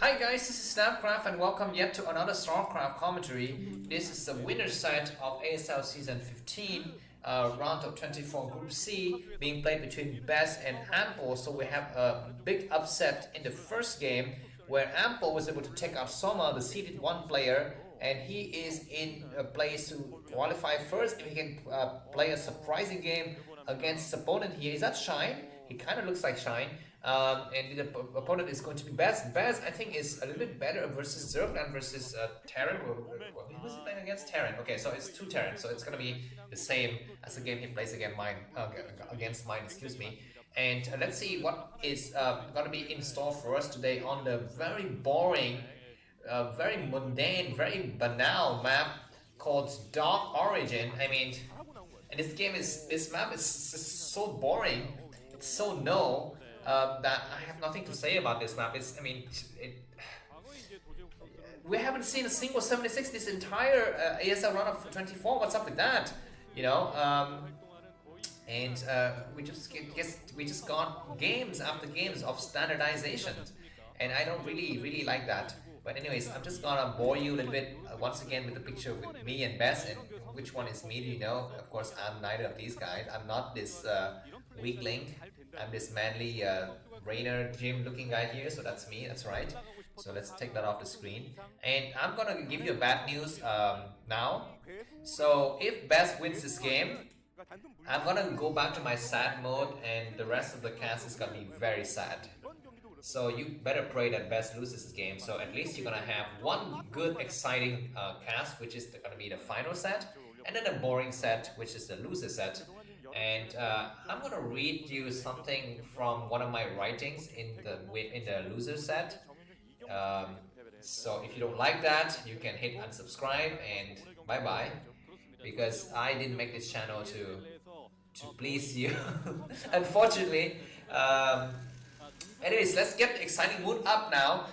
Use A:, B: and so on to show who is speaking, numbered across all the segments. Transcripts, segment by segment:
A: Hi guys, this is Starcraft and welcome yet to another Starcraft commentary. This is the winner set of ASL Season 15, round of 24 Group C, being played between Bess and Ample. So we have a big upset in the first game where Ample was able to take out Soma, the seeded 1 player, and he is in a place to qualify first if he can play a surprising game against his opponent here. Is that Shine? He kind of looks like Shine. And the opponent is going to be Bess. Bess, I think, is a little bit better versus Zerg than versus Terran. Who's he playing against? Terran. Okay, so it's 2 Terran, so it's going to be the same as the game he plays against mine, excuse me. And let's see what is going to be in store for us today on the very boring, very mundane, very banal map called Dark Origin. I mean, and this map is so boring. It's so no. That I have nothing to say about this map. We haven't seen a single 76 this entire ASL run of 24. What's up with that? You know, and we just got games after games of standardization, and I don't really like that. But anyways, I'm just gonna bore you a little bit once again with the picture with me and Bess, and which one is me, do you know? Of course, I'm neither of these guys. I'm not this weak link. I'm this manly Rainer Jim looking guy here, so that's me, that's right. So let's take that off the screen. And I'm gonna give you a bad news now. So if Bess wins this game, I'm gonna go back to my sad mode and the rest of the cast is gonna be very sad. So you better pray that Bess loses this game. So at least you're gonna have one good, exciting cast, which is gonna be the final set, and then a boring set, which is the loser set. And I'm gonna read you something from one of my writings in the loser set. So if you don't like that, you can hit unsubscribe and bye bye, because I didn't make this channel to please you, unfortunately. Anyways, let's get the exciting mood up now.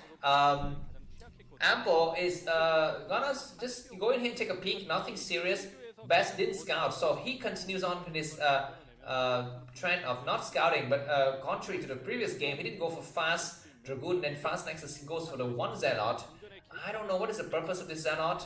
A: Ample is gonna just go in here and take a peek, nothing serious. Bess didn't scout, so he continues on with this trend of not scouting, but contrary to the previous game, he didn't go for fast Dragoon, then fast Nexus, he goes for the 1 Zealot. I don't know what is the purpose of this Zealot.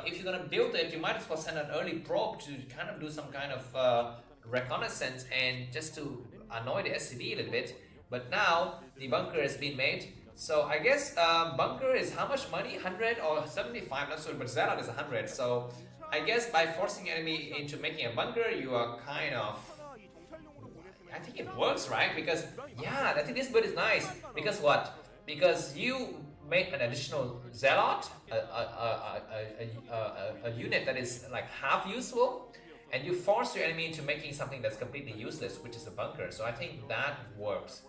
A: If you're gonna build it, you might as well send an early probe to kind of do some kind of reconnaissance and just to annoy the SCV a little bit. But now the bunker has been made, so I guess bunker is how much money? 100 or 75, not sure, but Zealot is 100. So I guess by forcing enemy into making a bunker, you are kind of... I think it works, right? Because, yeah, I think this build is nice. Because what? Because you made an additional Zealot, a unit that is like half useful, and you force your enemy into making something that's completely useless, which is a bunker. So I think that works.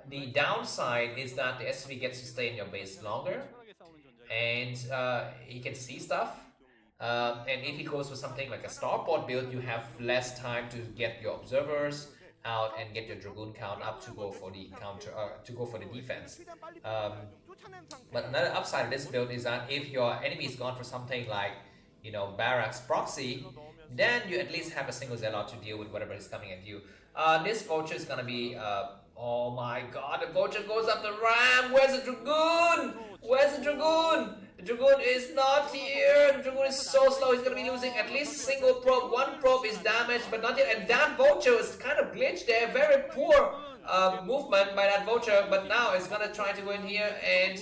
A: The downside is that the SCV gets to stay in your base longer, and he can see stuff. And if he goes for something like a starport build, you have less time to get your observers out and get your Dragoon count up to go for the counter, to go for the defense. But another upside of this build is that if your enemy is gone for something like, you know, Barracks Proxy, then you at least have a single Zealot to deal with whatever is coming at you. This vulture is gonna be, oh my god, the vulture goes up the ramp. Where's the Dragoon? Where's the Dragoon? The Dragoon is not here. The Dragoon is so slow. He's gonna be losing at least a single probe. 1 probe is damaged, but not yet. And that vulture is kind of glitched there. Very poor movement by that vulture. But now it's gonna try to go in here, and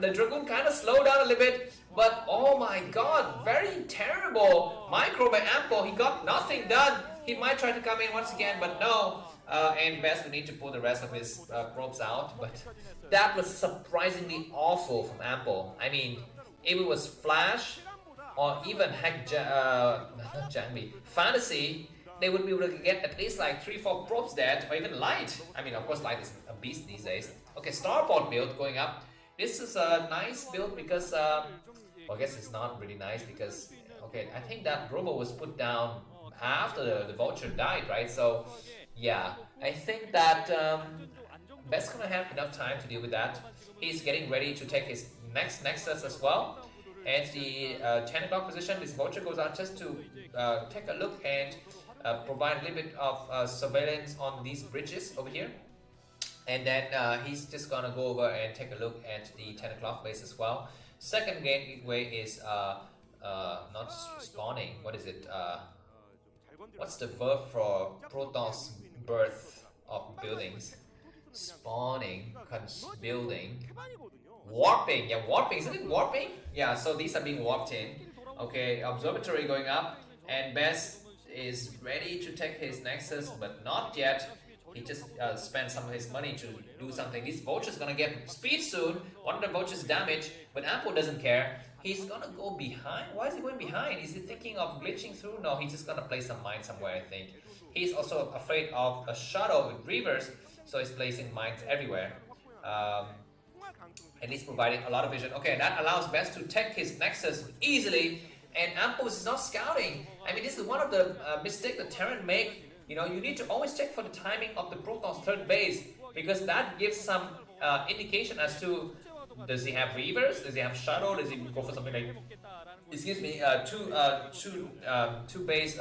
A: the Dragoon kind of slowed down a little bit. But oh my god, very terrible micro by Ample. He got nothing done. He might try to come in once again, but no. And Bess will need to pull the rest of his probes out. But that was surprisingly awful from Ample. I mean, if it was Flash or even heck, not Janby, Fantasy, they would be able to get at least like 3-4 probes dead, or even Light. I mean, of course, Light is a beast these days. Okay, Starport build going up. This is a nice build because, well, I guess it's not really nice because, okay, I think that Robo was put down after the Vulture died, right? So, yeah, I think that Bess gonna have enough time to deal with that. He's getting ready to take his next Nexus as well. At the 10 o'clock position, this Vulture goes out just to take a look and provide a little bit of surveillance on these bridges over here. And then he's just gonna go over and take a look at the 10 o'clock base as well. Second gateway is not spawning. What is it? What's the verb for Protoss birth of buildings? Spawning, building, warping. Yeah, warping. Isn't it warping? Yeah. So these are being warped in. Okay, observatory going up, and Best is ready to take his nexus, but not yet. He just spent some of his money to do something. These vultures gonna get speed soon. One of the vultures damaged, but Ampo doesn't care. He's gonna go behind. Why is he going behind? Is he thinking of glitching through? No, he's just gonna place some mines somewhere, I think. He's also afraid of a shadow with reavers, so he's placing mines everywhere. At least providing a lot of vision. Okay, that allows Best to take his nexus easily, and Ampos is not scouting. I mean, this is one of the mistakes the Terran make. You know, you need to always check for the timing of the Protoss third base, because that gives some indication as to, does he have reavers? Does he have shadow? Does he go for something like, excuse me, two base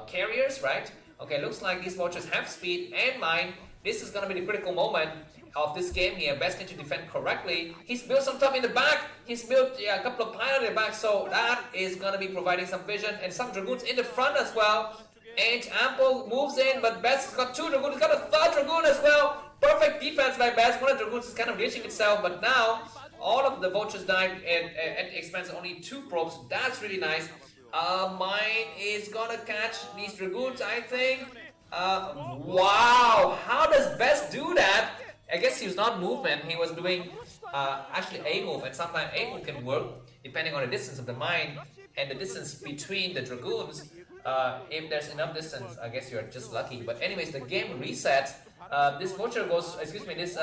A: carriers, right? Okay, looks like these vultures have speed and mine. This is gonna be the critical moment of this game here. Best need to defend correctly. He's built some stuff in the back. He's built a couple of pilots in the back, so that is gonna be providing some vision, and some dragoons in the front as well. And Ample moves in, but Best has got two dragoons. He's got a third dragoon as well. Perfect defense by Best. One of the dragoons is kind of glitching itself, but now all of the vultures died at the expense of only 2 probes. That's really nice. Mine is gonna catch these dragoons, I think. Wow, how does Best do that? I guess he was not movement, he was doing actually A move, and sometimes A move can work depending on the distance of the mine and the distance between the dragoons. If there's enough distance, I guess you're just lucky. But anyways, the game resets. This vulture goes, excuse me, this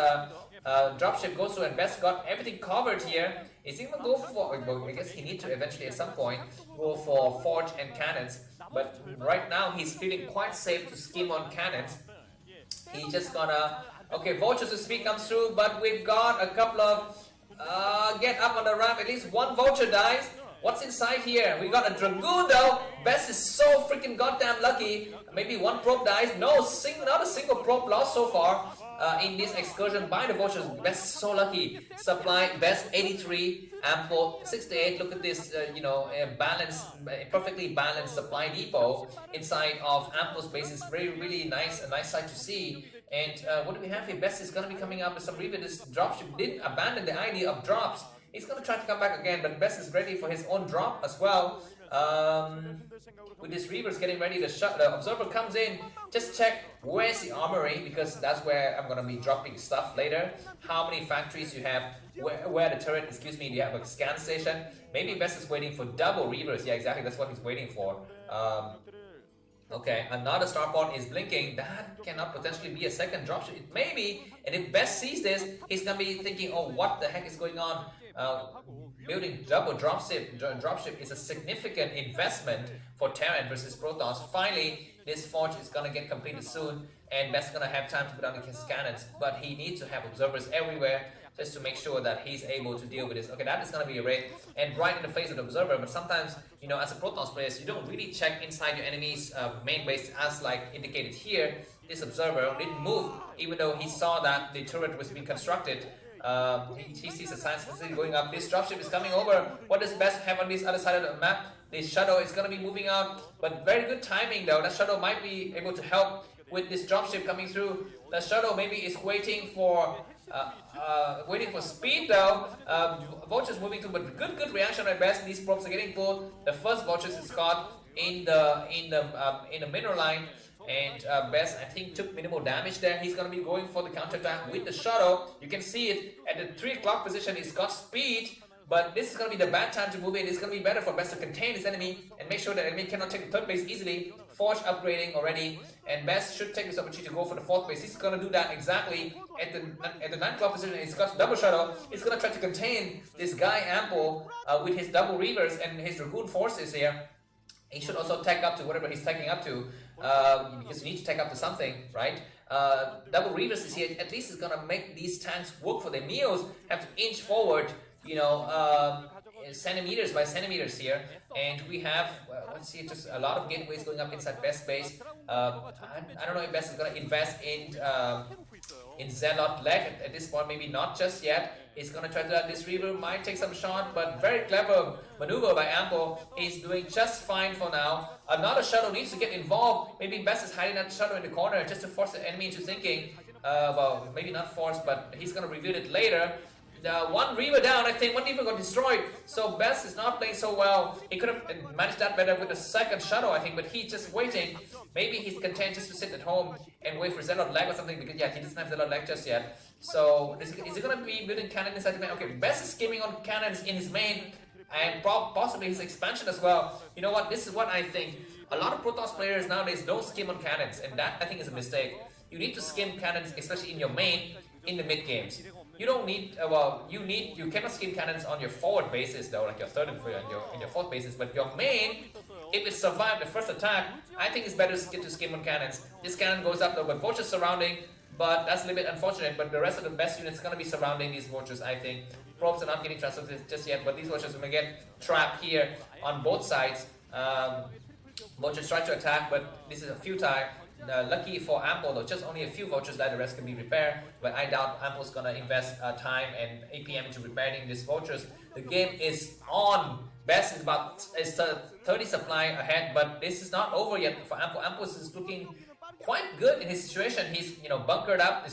A: dropship goes through, and Best got everything covered here. He's even go for, I guess he needs to eventually at some point go for forge and cannons. But right now he's feeling quite safe to scheme on cannons. He's just gonna, okay, vultures to speed comes through, but we've got a couple of get up on the ramp. At least one vulture dies. What's inside here? We got a dragoon though. Best is so freaking goddamn lucky. Maybe one probe dies. No, not a single probe lost so far in this excursion by the vultures. Best is so lucky. Supply Best 83, Ample 68. Look at this, balanced, perfectly balanced supply depot inside of Ample's base. Is really nice, a nice sight to see. And what do we have here? Best is gonna be coming up with some reason. This dropship didn't abandon the idea of drops. He's gonna try to come back again, but Best is ready for his own drop as well. With his reavers getting ready, the observer comes in. Just check where's the armory, because that's where I'm gonna be dropping stuff later. How many factories you have, where the turret, excuse me, you have a scan station. Maybe Best is waiting for double reavers. Yeah, exactly, that's what he's waiting for. Okay, another starport is blinking. That cannot potentially be a second dropship. It may be, and if Best sees this, he's gonna be thinking, oh, what the heck is going on? Building double dropship is a significant investment for Terran versus Protoss. Finally, this forge is gonna get completed soon, and Best's gonna have time to put on his cannons, but he needs to have observers everywhere just to make sure that he's able to deal with this. Okay, that is gonna be a raid, and right in the face of the observer, but sometimes, as a Protoss player, you don't really check inside your enemy's main base, as like indicated here. This observer didn't move, even though he saw that the turret was being constructed. He sees the science facility going up. This dropship is coming over. What does Best have on this other side of the map? This shadow is going to be moving out, but very good timing though. That shadow might be able to help with this dropship coming through. The shadow maybe is waiting for speed though. Vultures moving through, but good reaction at Best. These probes are getting pulled. The first vultures is caught in the mineral line. And Best, I think, took minimal damage there. He's going to be going for the counterattack with the shuttle. You can see it at the 3 o'clock position. He's got speed, but this is going to be the bad time to move in. It's going to be better for Best to contain his enemy and make sure that enemy cannot take the 3rd base easily. Forge upgrading already, and Best should take this opportunity to go for the 4th base. He's going to do that exactly at the 9 o'clock position. He's got double shuttle. He's going to try to contain this guy Ample with his double reavers and his dragoon forces here. He should also tech up to whatever he's teching up to, because you need to tech up to something, right? Double reavers is here. At least it's gonna make these tanks work for their meals. Have to inch forward, centimeters by centimeters here. And we have, let's see, just a lot of gateways going up inside Best base. I don't know if Best is gonna invest in in Zealot leg. At this point, maybe not just yet. He's gonna try to let this Reaver, might take some shot, but very clever maneuver by Ampo. He's doing just fine for now. Another Shadow needs to get involved. Maybe Best is hiding that Shadow in the corner just to force the enemy into thinking. Well, maybe not force, but he's gonna reveal it later. One Reaver down, I think. One Reaver got destroyed. So Best is not playing so well. He could have managed that better with the second Shadow, I think, but he's just waiting. Maybe he's content just to sit at home and wait for Zealot leg or something, because yeah, he doesn't have Zealot leg just yet. So is he going to be building cannon inside the main? Okay, Best is skimming on cannons in his main and possibly his expansion as well. You know what? This is what I think. A lot of Protoss players nowadays don't skim on cannons, and that I think is a mistake. You need to skim cannons, especially in your main, in the mid games. You don't need, you cannot skim cannons on your forward bases though, like your third and your fourth bases, but your main, if it survived the first attack, I think it's better to skim on cannons. This cannon goes up though, but Vulture's surrounding, but that's a little bit unfortunate, but the rest of the best units are going to be surrounding these Vultures, I think. Probes are not getting transferred just yet, but these Vultures are going to get trapped here on both sides. Vultures try to attack, but this is a futile. Lucky for Ampo though, just only a few Vultures left, the rest can be repaired, but I doubt Ampo's gonna invest time and APM into repairing these Vultures. The game is on. Best is 30 supply ahead, but this is not over yet for Ampo. Ampo is looking quite good in his situation. He's bunkered up,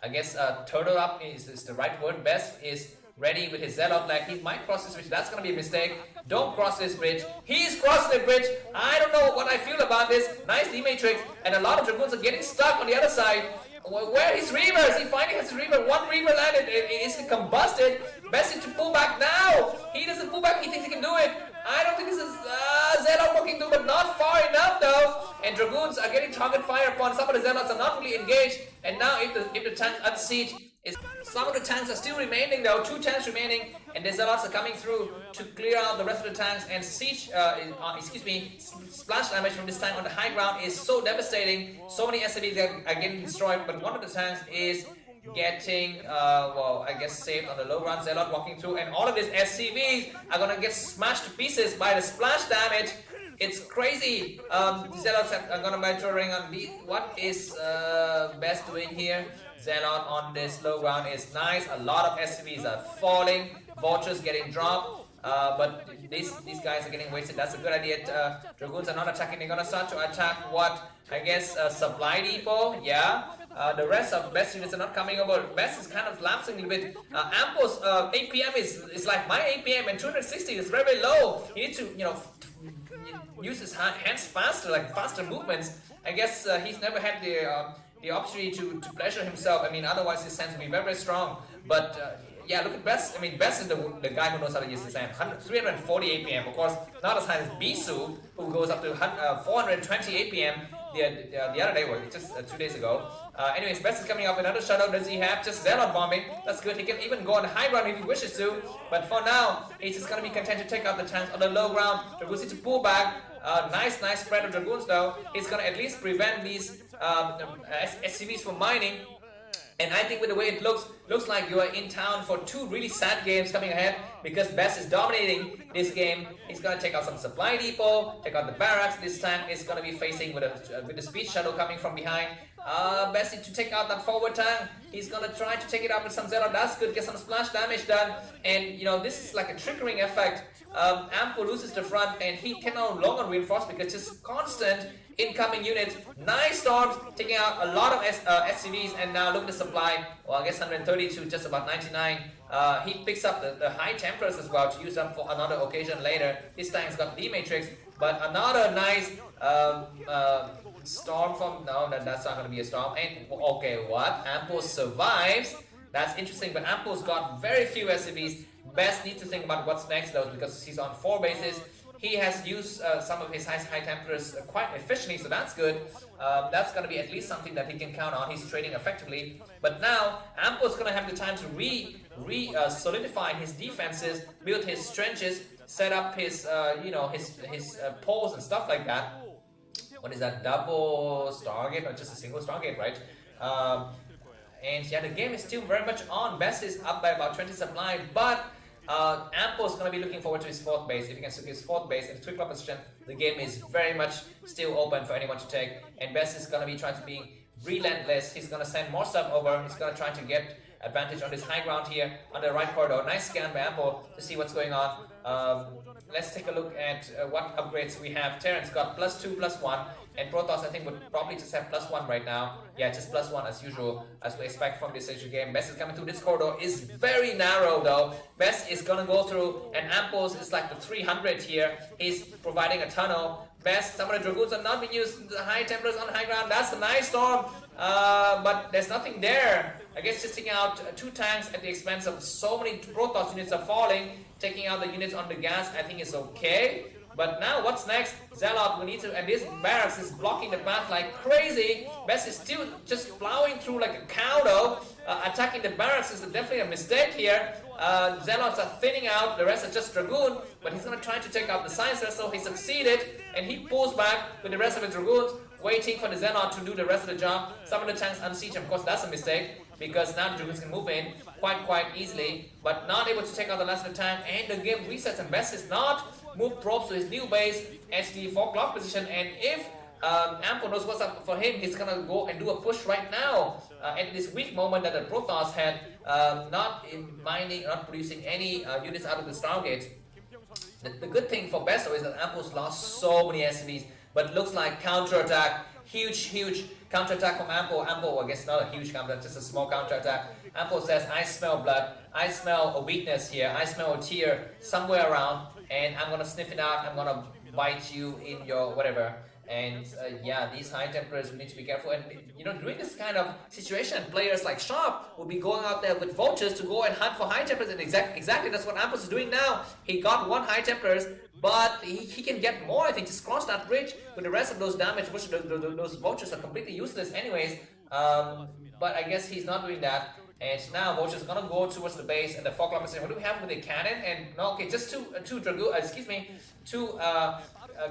A: I guess turtle up is the right word. Best is ready with his Zealot leg. He might cross this bridge. That's going to be a mistake. Don't cross this bridge. He's crossing the bridge. I don't know what I feel about this. Nice D-Matrix. And a lot of Dragoons are getting stuck on the other side. Where are his Reavers? He finally has his Reaver. One Reaver landed. It is combusted. Best to pull back now. He doesn't pull back. He thinks he can do it. I don't think this is Zealot working through, but not far enough though. And Dragoons are getting target fire upon. Some of the Zealots are not really engaged. And now if the tank unsiege, some of the tanks are still remaining though, 2 tanks remaining, and the Zealots are coming through to clear out the rest of the tanks, and siege, splash damage from this tank on the high ground is so devastating. So many SCVs are getting destroyed, but one of the tanks is getting, I guess saved on the low ground. Zealot walking through, and all of these SCVs are gonna get smashed to pieces by the splash damage. It's crazy. Zealots are gonna be touring on the. What is Best doing here? Zealot on this low ground is nice. A lot of SCVs are falling. Vultures getting dropped. But these guys are getting wasted. That's a good idea. Dragoons are not attacking. They're gonna start to attack what? I guess supply depot. Yeah. The rest of Best units are not coming over. Best is kind of lapsing a little bit. Ampo's APM is like my APM, and 260 is very, very low. You need to use his hands faster, like faster movements. I guess he's never had the opportunity to pleasure himself. I mean, otherwise his hands would be very, very strong. But yeah, look at Best. I mean, Best is the guy who knows how to use his hand. 340 APM. Of course, not as high as Bisu, who goes up to 420 APM the other day, well, just 2 days ago. Anyways, Best is coming up with another Shadow. Does he have just Zealot bombing? That's good. He can even go on the high ground if he wishes to. But for now, he's just going to be content to take out the tanks on the low ground. Dragoons need to pull back. Nice spread of Dragoons though. He's going to at least prevent these SCVs from mining. And I think with the way it looks like you are in town for 2 really sad games coming ahead, because Best is dominating this game. He's gonna take out some supply depot, take out the barracks. This time it's gonna be facing with the speed shuttle coming from behind. Best is to take out that forward tank. He's gonna try to take it out with some Zealot. That's good. Get some splash damage done. And this is like a triggering effect. Ampo loses the front, and he can no longer reinforce because just constant incoming units. Nice storms, taking out a lot of SCVs, and now look at the supply. Well, I guess 130 to just about 99. He picks up the high Templars as well to use them for another occasion later. This time's got D-Matrix, but another nice storm from... No, that's not going to be a storm. And okay, what? Ampo survives. That's interesting, but Ampo's got very few SCVs. Best needs to think about what's next though, because he's on 4 bases. He has used some of his high Templars quite efficiently, so that's good. That's going to be at least something that he can count on. He's trading effectively. But now, Ampo's going to have the time to solidify his defenses, build his trenches, set up his his poles and stuff like that. What is that? Double Stargate or just a single Stargate, right? And yeah, the game is still very much on. Best is up by about 20 supply, but Ampo's going to be looking forward to his 4th base. If he can secure his 4th base and quick position, the game is very much still open for anyone to take. And Best is going to be trying to be relentless. He's gonna send more stuff over. He's gonna try to get advantage on this high ground here on the right corridor. Nice scan by Ample to see what's going on. Let's take a look at what upgrades we have. Terran's got +2, +1, and Protoss I think would probably just have +1 right now. Yeah, just +1 as usual, as we expect from this Asia game. Best is coming through. This corridor is very narrow though. Best is gonna go through, and Amples is like the 300 here. He's providing a tunnel. Best, some of the Dragoons are not being used. The High Templars on high ground. That's a nice storm, but there's nothing there. I guess just taking out 2 tanks at the expense of so many Protoss units are falling. Taking out the units on the gas, I think is okay. But now what's next? Zealot, we need to, and this barracks is blocking the path like crazy. Best is still just plowing through like a cow though. Attacking the barracks is definitely a mistake here. Zealots are thinning out, the rest are just Dragoon, but he's gonna try to take out the Science Vessel. He succeeded, and he pulls back with the rest of the Dragoons, waiting for the Zealot to do the rest of the job. Some of the tanks unsiege, of course that's a mistake, because now the Dragoons can move in quite easily, but not able to take out the last of the tank, and the game resets, and Best is not move probes to his new base at the 4 o'clock position, and if Ample knows what's up for him, he's gonna go and do a push right now at this weak moment that the Protoss had not producing any units out of the Stargate. The good thing for Best though is that Ample's lost so many SCVs, but it looks like counterattack, huge counterattack from Ample. Ample, I guess not a huge counterattack, just a small counterattack. Ample says, I smell blood, I smell a weakness here, I smell a tear somewhere around, and I'm gonna sniff it out, I'm gonna bite you in your whatever. And yeah, these High Templars, we need to be careful. And you know, during this kind of situation, players like Sharp will be going out there with vultures to go and hunt for High Templars. And exactly that's what Ampos is doing now. He got 1 High Templars, but he can get more. I think just cross that bridge with the rest of those damage. Those vultures are completely useless, anyways. But I guess he's not doing that. And now Vulture's gonna go towards the base and the 4 o'clock position. What do we have with the cannon? And no, okay, just two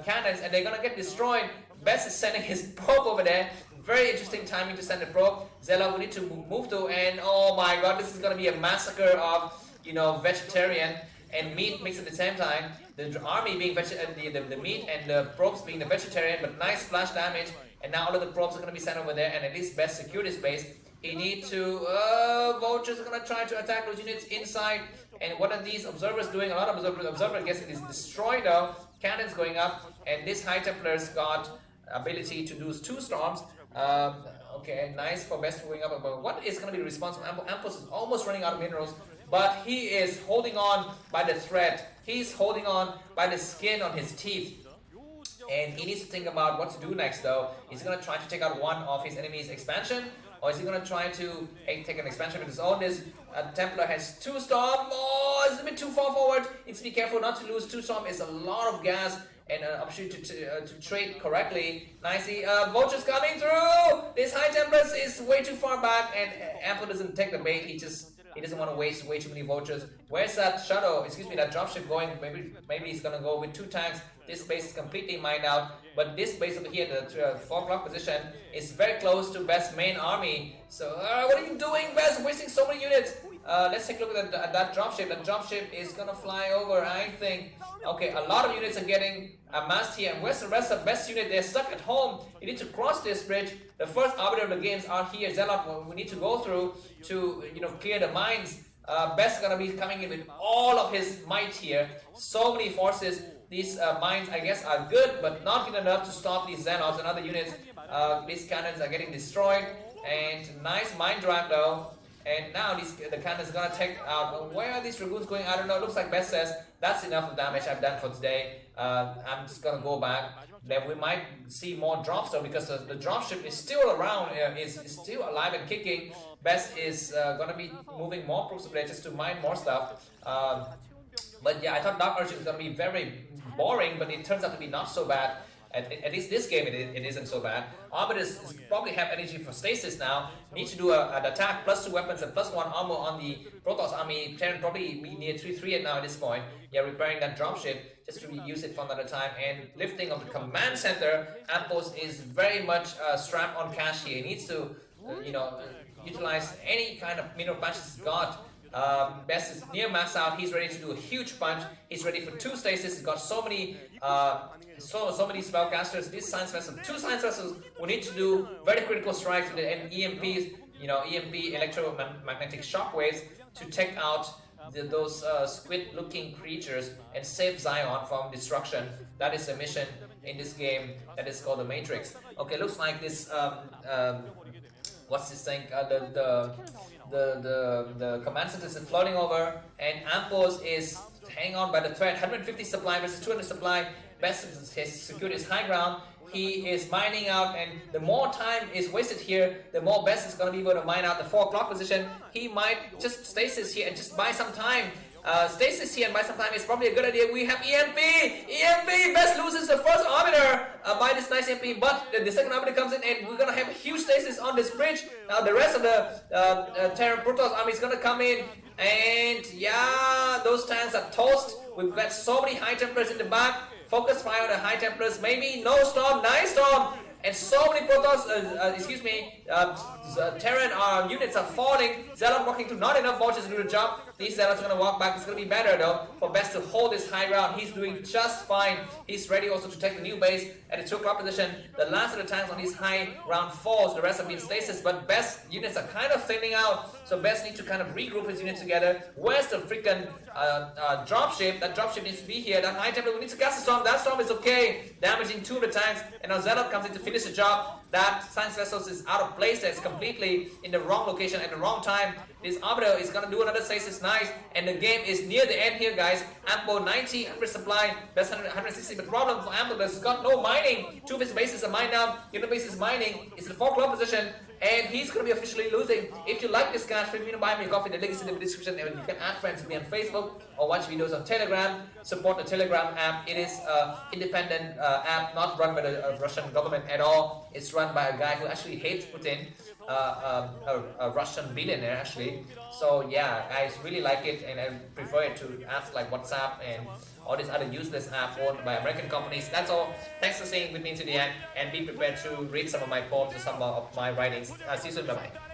A: cannons, and they're gonna get destroyed. Best is sending his probe over there. Very interesting timing to send the probe. Zella, we need to move to, and oh my god, this is gonna be a massacre of, you know, vegetarian and meat mixed at the same time. The army being the meat and the probes being the vegetarian, but nice splash damage. And now all of the probes are gonna be sent over there, and at least Best secure this base. He need to, Vultures are gonna try to attack those units inside. And what are these observers doing? A lot of observers guess it is destroyed though. Cannons going up, and this High Templar's got ability to do 2 storms. Okay, nice for Best going up. But what is gonna be the response from Ampos? Ampos is almost running out of minerals, but he is holding on by the thread. He's holding on by the skin on his teeth. And he needs to think about what to do next though. He's gonna try to take out one of his enemy's expansion, or is he gonna try to take an expansion with his own? This Templar has 2 storm. Oh, it's a bit too far forward. Needs to be careful not to lose 2 storm. It's a lot of gas and an opportunity to trade correctly. Nicely, Vulture's coming through. This High Templars is way too far back, and Ample doesn't take the bait. He doesn't want to waste way too many Vultures. Where's that shadow? Excuse me, that dropship going? Maybe he's gonna go with 2 tanks. This base is completely mined out, but this base over here, the 4 o'clock position, is very close to Best's main army. So, what are you doing, Best? Wasting so many units. Let's take a look at that dropship. That dropship is gonna fly over, I think. Okay, a lot of units are getting amassed here. And where's the rest of Best's unit? They're stuck at home. You need to cross this bridge. The first arbiter of the games are here. Zealot, we need to go through to, you know, clear the mines. Best gonna be coming in with all of his might here. So many forces. These mines, I guess, are good, but not good enough to stop these Xenos and other units. These cannons are getting destroyed. And nice mine drive though. And now the cannons gonna take out. Where are these Dragoons going? I don't know. Looks like Best says that's enough of damage I've done for today. I'm just gonna go back. Then we might see more drops though, because the dropship is still around, is still alive and kicking. Best is gonna be moving more probes just to mine more stuff. But yeah, I thought Dark Archer was gonna be very boring, but it turns out to be not so bad. At least this game it isn't so bad. Arbiters probably have energy for stasis now. Need to do an attack, +2 weapons and +1 armor on the Protoss army. Terran probably be near 3-3 now at this point. Yeah, repairing that dropship just to use it for another time. And lifting of the command center. Ampos is very much strapped on cash here. He needs to, utilize any kind of mineral patches he's got. Best is near max out. He's ready to do a huge punch. He's ready for 2 stasis. He's got so many spellcasters. This science vessel, 2 science vessels will need to do very critical strikes with the EMPs, EMP electromagnetic shockwaves to take out those squid-looking creatures and save Zion from destruction. That is the mission in this game that is called the Matrix. Okay, looks like this what's this thing? The command center is floating over, and Ampos is hanging on by the thread. 150 supply versus 200 supply. Best has secured his high ground. He is mining out, and the more time is wasted here, the more Best is going to be able to mine out the 4 o'clock position. He might just stasis here and just buy some time. Stasis here and buy some time is probably a good idea. We have EMP! EMP! Best loses the first Arbiter by this nice EMP, but the second Arbiter comes in and we're gonna have a huge stasis on this bridge. Now the rest of the Terran Protoss army is gonna come in, and yeah, those tanks are toast. We've got so many High Templars in the back. Focus fire on the High Templars. Maybe no storm, nice storm. And so many Protoss, Terran units are falling. Zealot walking through, not enough vultures to do the job. These Zealots are going to walk back. It's going to be better though for Best to hold this high ground. He's doing just fine. He's ready also to take the new base at the 2 o'clock position. The last of the tanks on his high ground falls. The rest have been stasis, but Best units are kind of thinning out. So Best needs to kind of regroup his units together. Where's the freaking dropship? That dropship needs to be here. That High Templar, we need to cast a storm. That storm is okay, damaging 2 of the tanks. And now Zealot comes in to finish the job. That Science Vessels is out of place. That's completely in the wrong location at the wrong time. This Arbiter is gonna do another stasis, nice, and the game is near the end here, guys. Ampo 90, 100 supply, Best 160, but problem for Ampo, there's got no mining. 2 of his bases are mined now, the other base is mining. It's the 4 o'clock position, and he's gonna be officially losing. If you like this, guys, feel free to buy me a coffee. The link is in the description, and you can add friends to me on Facebook or watch videos on Telegram. Support the Telegram app. It is an independent app, not run by the Russian government at all. It's run by a guy who actually hates Putin. A Russian billionaire actually. So yeah, I really like it, and I prefer it to apps like WhatsApp and all these other useless apps owned by American companies. That's all. Thanks for staying with me to the end, and be prepared to read some of my poems or some of my writings. See you soon. Bye bye.